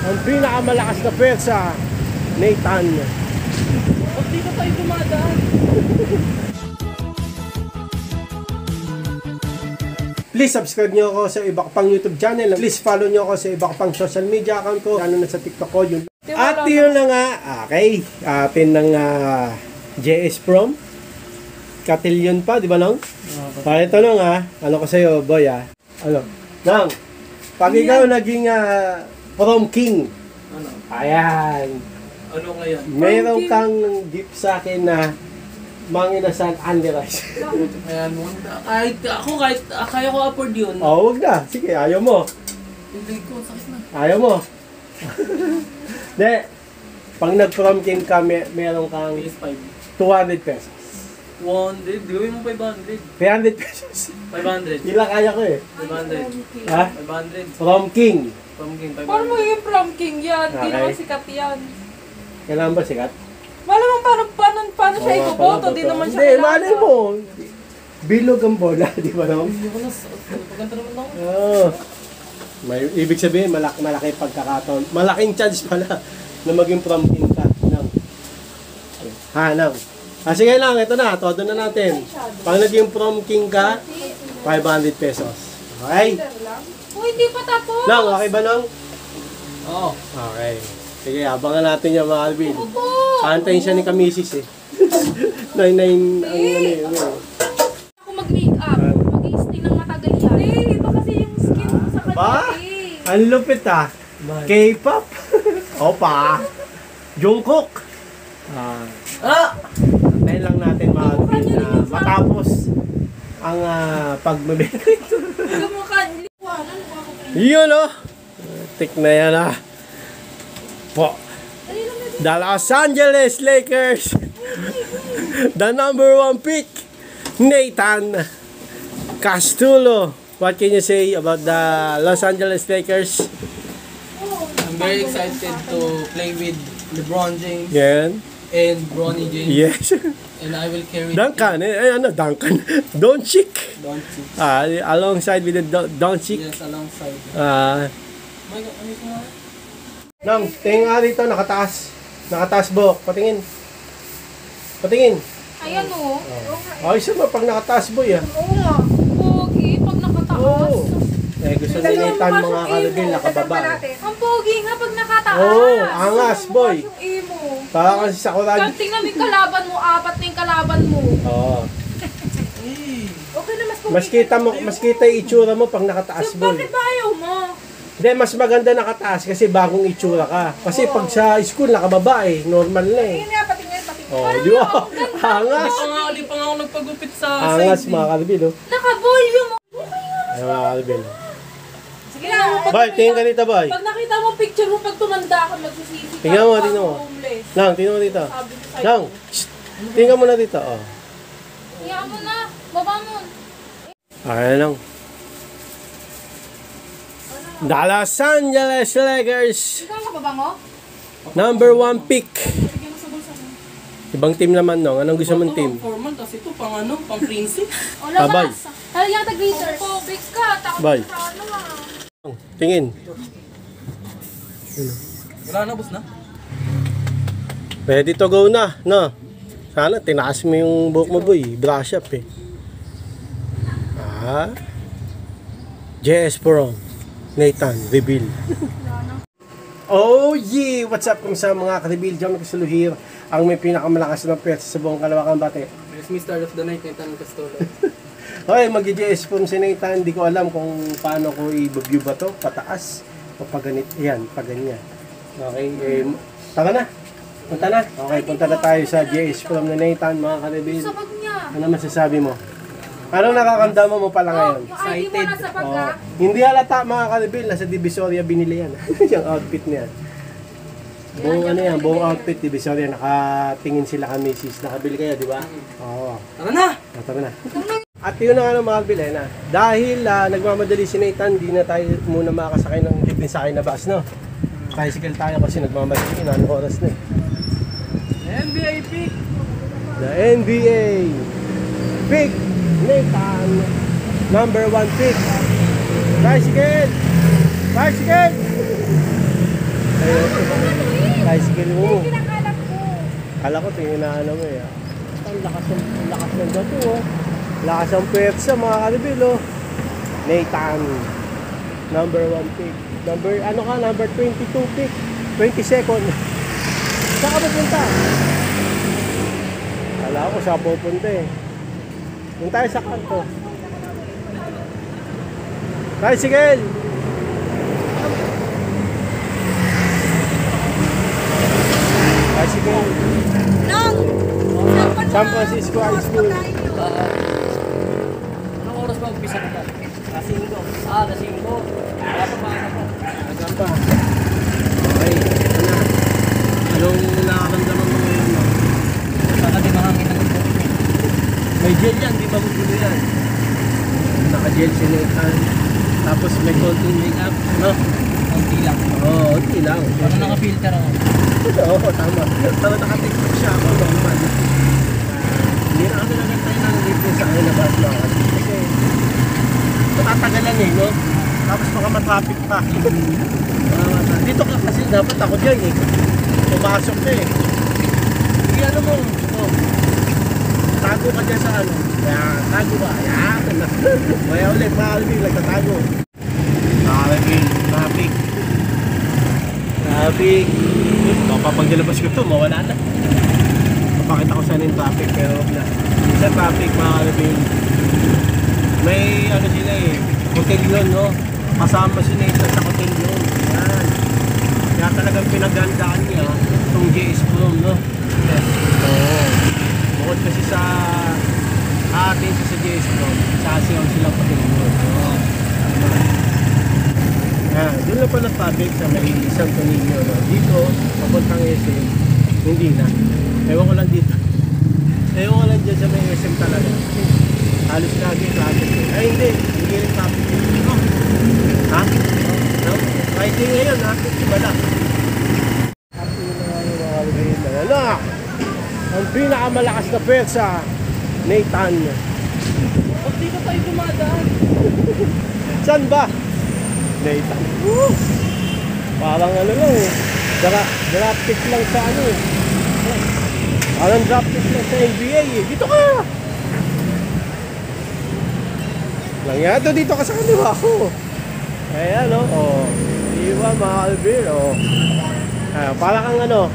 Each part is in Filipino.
Ang pinakamalakas na pwersa, Nathan. Pag dito tayo dumadaan. Please subscribe nyo ako sa iba ko pang YouTube channel. Please follow nyo ako sa iba ko pang social media account ko. Lalo na sa TikTok ko. Yun. At yun na nga. Okay. Atin ng JS Prom. Katilyon pa, di ba nang? Ito nang ano ko sa'yo, boy Ano? Nang, pag ikaw naging prom king. Ano? Ayan. Ano ngayon? Meron kang gift sa akin na Manginasan Andy Rice. Ayan mo. Kahit kaya ko afford yun. Oh, wag na. Sige, ayaw mo. Hindi ko, sakit na. Ayaw mo. De, pag nag-prom king ka, meron kang PS5. 200 pesos. 100? Gawin mo 500. 300 pesos. 500. Ilang kaya ko eh. 500. Ha? 500. Prom king. Pumpkin, 500. Paano magiging prom king yan? Hindi Okay. naman sikat yan. Kailangan ba sikat? Malamang paano siya iboboto? Di naman siya Hindi, malay mo. Bilog ang bola, di ba no? Hindi ko na, pagkanta naman ako. Oo. May ibig sabihin, malaki pagkakataon. Malaking chance pala na maging prom king ka. Nang. Nang. Sige lang, ito na. Todo na natin. Pag naging prom king ka, 500 pesos. Okay? Oh, hindi pa tapos. Nang, okay ba nang? Oo. Okay. Sige, abangan natin yung mga Alvin. Opo. Antayin siya ni Kamisis eh. 99 ang ano eh. Ako mag-makeup. Mag-i-stay ng matagal yan. Eh, iba kasi yung skin mo sa kanya Ba? Ang lupit K-pop. Opa. Jungkook. Antayin lang natin mga Alvin na matapos ang pagmamit. Kamukha niya. Yun o. Tik na yan po. The Los Angeles Lakers. The number 1 pick, Nathan Castulo. What can you say about the Los Angeles Lakers? I'm very excited to play with LeBron James Yan. and Bronny James. Yes. And I will carry Duncan. Duncan. Doncic. Doncic. Alongside with the Doncic. Yes, alongside. My God, ano ito nga? Nang, tingin nga rito, nakataas. Nakataas buhok. Patingin. Patingin. Ayan o. Ayos mo pag nakataas boy Oo nga. Pogi, pag nakataas. Oo. Gusto ni Nathan mga kalugin nakababa. Ang pogi nga pag nakataas. Oo, angas boy. Yung imo. Parang kasi sa kurag. Tingnan mo yung kalaban mo, apat na yung kalaban mo. Oo. Okay na Mas kita yung itsura mo pag nakataas So, boy. bakit ba ayaw mo? Hindi, mas maganda nakataas kasi bagong itsura ka. Kasi pag sa school nakababa normal na eh. Patingin. Oh, di ba? Angas. Di pa nga ako nagpagupit sa Angas side. mga kalugin oh. Naka-volume mo. Ay mga kalugin. Sige na. Boy, tingin ka dito boy. Pag nakita mo picture mo, pag tumanda ka, magsisisi ka. Tingnan mo, tingnan mo. Homeless. Nang, tingnan mo dito. Sabi ko sa'yo. Nang, tingnan mo na dito. Oh. Tingnan mo na. Baba mo. Ayan lang. The Los Angeles Lakers. Ikaw ang baba mo? Number 1 pick. Sige mo sa bulsa mo. Ibang team naman no. Anong gusto mong team? Formal, kasi ito pang ano, pang prinsip. O, Abay. labas. Halika tag-glitters. Opo, big ka. Takot Bye. sa ano Tingin. Wala na, boss na? Ready to go na, no? Sana tinaas mo yung buhok mo boy. Brush up eh. JS Prom. Nathan, reveal. Oh yeah! What's up kung sa mga ka-reveal? Diyan Kasuluhir, ang may pinakamalakas na pwersa sa buong Kalawakan Bate. Yes, Mr. of the Night, Nathan Castulo. Okay, mag-JS Prom si Nathan. Hindi ko alam kung paano ko i-view ba to. Pataas o paganit. Yan, paganyan. Okay, tara na. Punta na. Okay, punta na tayo sa JS Prom ni Nathan, mga ka-reveal. Sabag niya. Ano masasabi mo? Anong nakakamdaman mo pala ngayon? Yung ID mo nasa bag Oh, ka. hindi halata mga ka-reveal, nasa Divisoria binili yan. Yung outfit niya. Buong outfit Divisoria, nakatingin sila kami sis. Nakabili kayo, di ba? Oo. Tara na! Tara na. At yun na nga mga ka-reveal, na. Dahil nagmamadali si Nathan, di na tayo muna makakasakay ng libre sakay na bus, no? Bicycle tayo kasi nagmamadali, anong oras na eh. NBA pick! The NBA pick Nathan, number 1 pick. Bicycle! Bicycle! Ayun. Tricycle mo. Pinakalat ko. Kala ko tingin na ano mo eh. Ang lakas ng dato oh. Lakas ng pwersa mga kalibil oh. Nathan. Number 1 pick. Number 22 pick. 22nd. Saan ka pupunta? Kala ko saan pupunta eh. Doon tayo sa kanto. Tricycle! Tricycle. Nang! San Francisco High School. Anong oras ba umpisa ka? Alas 5. Alas 5. Wala pa pa ako. Agan pa. Okay, ito na. Anong nakaramdaman mo ngayon? No? Baka di mahangin ng ito. May gel yan, di ba gugulo yan? Naka-gel si Nathan. Tapos may konting makeup, no? Konti lang. Oo, konti lang. Ano naka-filter ako? Oo, tama. Pero naka-tiktok siya ako, normal. Hindi na kami nagantay ng libre sa akin na bus mga kasi. Kasi matatagalan eh, no? Tapos baka matraffic pa. Dito ka kasi dapat ako dyan eh. Pumasok na eh. Sige ano mo, oh. Tago ka dyan sa ano. Yan, tago ba? Yan. Maya ulit, makalibig, nagtatago. Makalibig, traffic. Traffic. Baka pag nilabas ko ito, mawala na. Papakita ko saan yung traffic, pero wag na. Sa traffic, makalibig. May ano sila eh, hotel yun, no? Kasama si Nathan sa hotel yun. Yan. Kaya talagang pinagandaan niya itong JS Prom, no? Yes. Oo. Bukod kasi sa atin sa JS Prom, sasiyaw silang hotel yun. Oo. Yan. Doon lang pa na traffic sa may isang Tonino, no? Dito, papuntang SM, hindi na. Ewan ko lang dito. Ewan ko lang dyan sa may SM talaga. Halos lagi traffic. Ay hindi, hindi rin traffic. No? Ha? No? Friday ngayon ha? Iba na. Anak! Ang pinakamalakas na pwersa, Nathan. Pag dito tayo dumadaan. Saan ba? Nathan. Woo! Parang ano lang eh. Drop pick lang sa ano eh. Parang drop pick lang sa NBA eh. Dito ka! Langyato dito ka sa kaniwa ko. Ayan o. Oh. Iwa mga Albir. Oh. Para kang ano.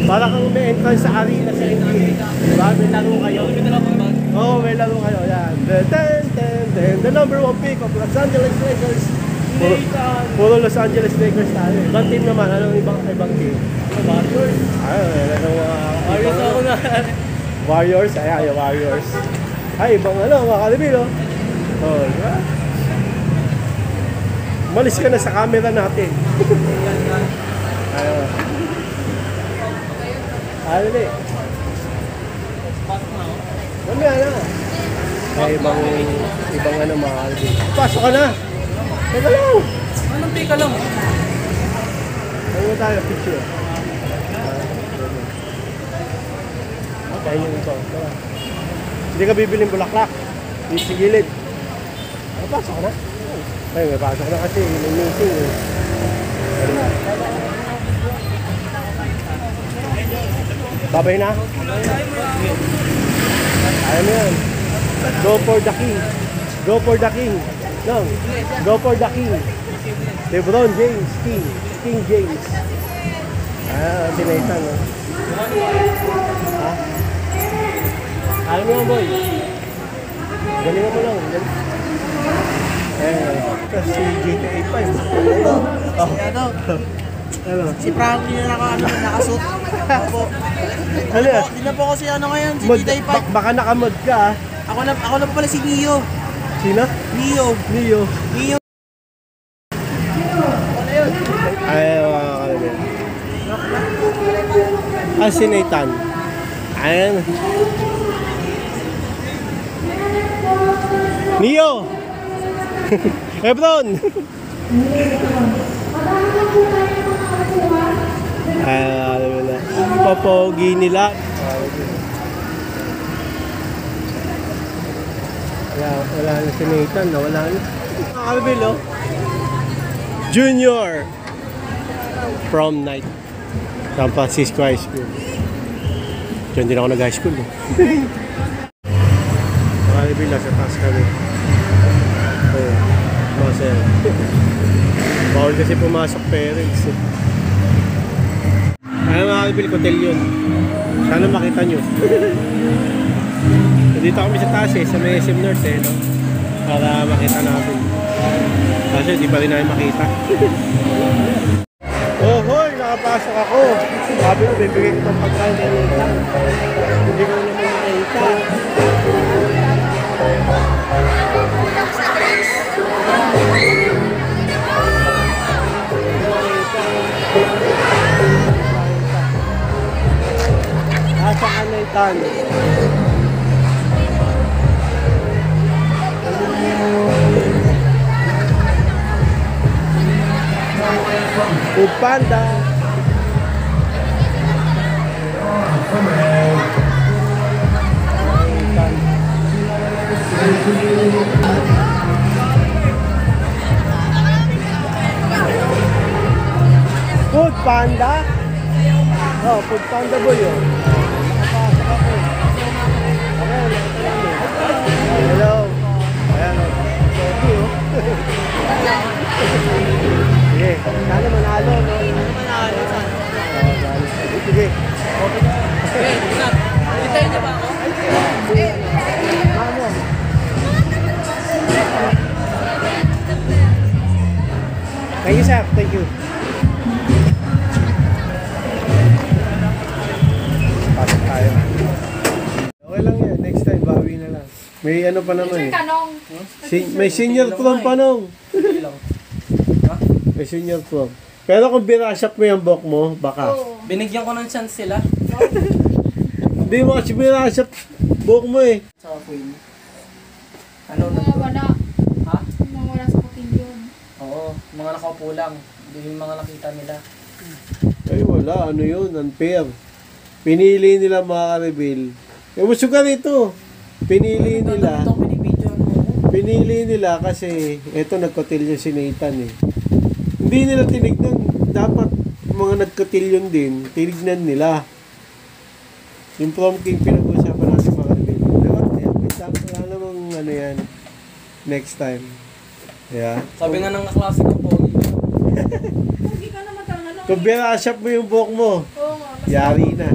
Para kang may entrance sa arena sa NBA. Diba? May laro kayo. Oo, may laro kayo. Yan. The number 1 pick of Los Angeles Lakers. Puro Los Angeles Lakers tayo. Ibang team naman. Anong ibang team? Warriors. Warriors ako na. Warriors? Ayan, yung Warriors. Ay, ibang ano, mga Kalibir oh. Oh, diba? Malis ka na sa camera natin. Ayun. Ayun eh. Mamaya na. Ay, ibang ano mga Kalibir. Pasok ka na. Teka lang. Anong teka lang? Ano mo tayo, picture? Kaya nyo ito. Hindi ka bibiling bulaklak. Dito sa gilid. Pasok na. Ay, may pasok na kasi. May meeting eh. Babay na? Ayaw mo yan. Go for the king. Go for the king. No. Go for the king. LeBron James. King James. Si Nathan. No? Ha? Ayaw mo yan, boy. Galingan mo lang. Si GTA 5. Ano? Si Frankie na nakasuot. Ano yan? Hindi na po kasi ano ngayon, si Mod, GTA 5. baka nakamod ka ah. Ako na pala si Neo. Sino? Neo. Ay, makakalamin. Si Nathan. Ayan. Neo! Hebron! Alam mo na. Papogi nila. Wala na si Nathan. Wala na. Alvin, oh. Junior! prom night. San Francisco High School. Diyan din ako nag-high school. Nakalibil lang sa taas kami. Oh, masaya. Bawal kasi pumasok parents. Ano makakabili hotel yun. Sana makita nyo. Dito kami sa taas sa may SM North no? Para makita namin. Kasi di pa rin namin makita. Oh hoy, nakapasok ako. Sabi ko, bibigay ko itong pagkain na nita. Hindi ko naman makita. Asa ka na itan? Food Panda. Food Panda? Oh, Food Panda boy yun. Nakapasok ako. Okay, hello. Ayan o. Sorry o. Sige, sana manalo, no? Manalo sana. Sige. Okay, ingat. Hintayin niyo ba ako? Mamo. Thank you, sir. Thank you. Pasok tayo. Okay lang yan. Next time, bawi na lang. May ano pa naman eh. Kanong. May senior prom pa nung. Hindi lang. Ha? May senior prom. Pero kung binashop mo yung buhok mo, baka. Oo. Binigyan ko ng chance sila. Hindi mo kasi binashop buhok mo eh. Sa Queen. Ano na? Mga wala. Ha? Mga wala sa patilyon. Oo, mga nakaupo lang. Hindi yung mga nakita nila. Ay wala, ano yun, unfair. Pinili nila makaka-reveal. Eh, musuga rito. Pinili nila. Ito, pinipidyoan mo. Pinili nila kasi eto nagkotilyon si Nathan eh. Hindi nila tinignan. Dapat mga nagkotilyon din, tinignan nila. Yung prom king pinag-usapan natin mga reveal. Diba? Ayan, wala namang ano yan. Next time. Yeah. Sabi nga ng kaklase ko po. Hindi ka naman talaga. Kung binashop mo yung buhok mo, Oo nga. yari na.